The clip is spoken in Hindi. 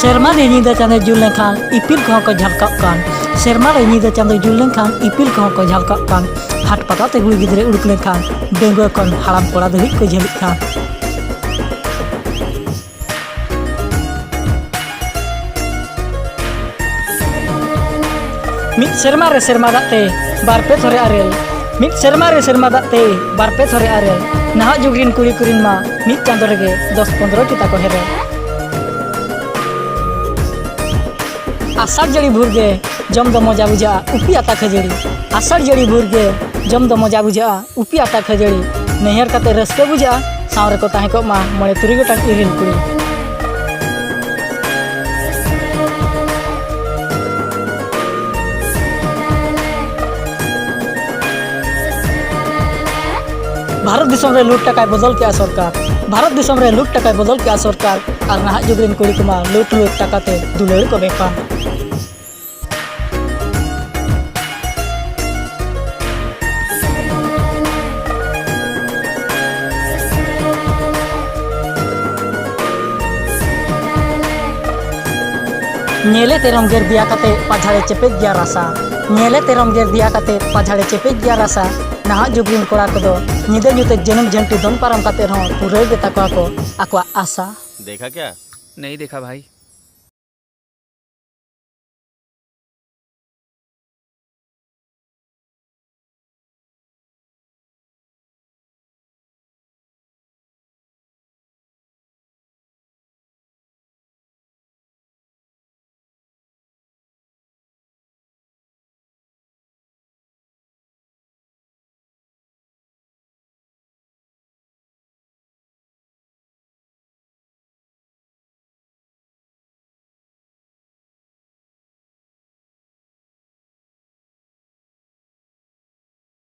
सेरमा रे नींद चांदो जुल लेखान इपिल को को झलकाव कान सेरमा रे नींद चांदो जुल लेखान इपिल को को झलकाव कान हाट पता ते गुड़ी गिदरे उड़क लेखान डेंगुआ कन हाड़ाम कोड़ा धरिक को झेलिक खान मिट सेरमा दाते बारपे थोरे आरेल मिट सेरमा दाते बारपे थोरे आरेल नहा जुगरिन कुड़ी कुरिन मा मिट चांदो रेगे 10-15 टिता को हेरे आषाढ़ जड़ी भूरगे जम दो मजा बुझा उपी आता खजड़ी आषाढ़ जड़ी भूरगे जम दो मजा बुझा उपी आता खजड़ी नहर काते रस्के बुझा सावरे को ताहे को मा मळे तुरी गोटान इरिल कुड़ी भारत दिसम रे लूट टकाय बदल के सरकार भारत दिसम रे लूट टकाय बदल के सरकार और नहा जुगरिन कुड़ी कुमा लूट टकाते दुलड़ को बेका नेले तेरम गेर दिया काते पाझाड़े चेपे गया रासा नेले तेरम गेर दिया काते पाझाड़े चेपे गया रासा नहा जुगरिन कोड़ा को निदे जुते जन्म झंटी दोन पारम काते रहो पूरे गेता को आको आशा देखा क्या? नहीं देखा भाई।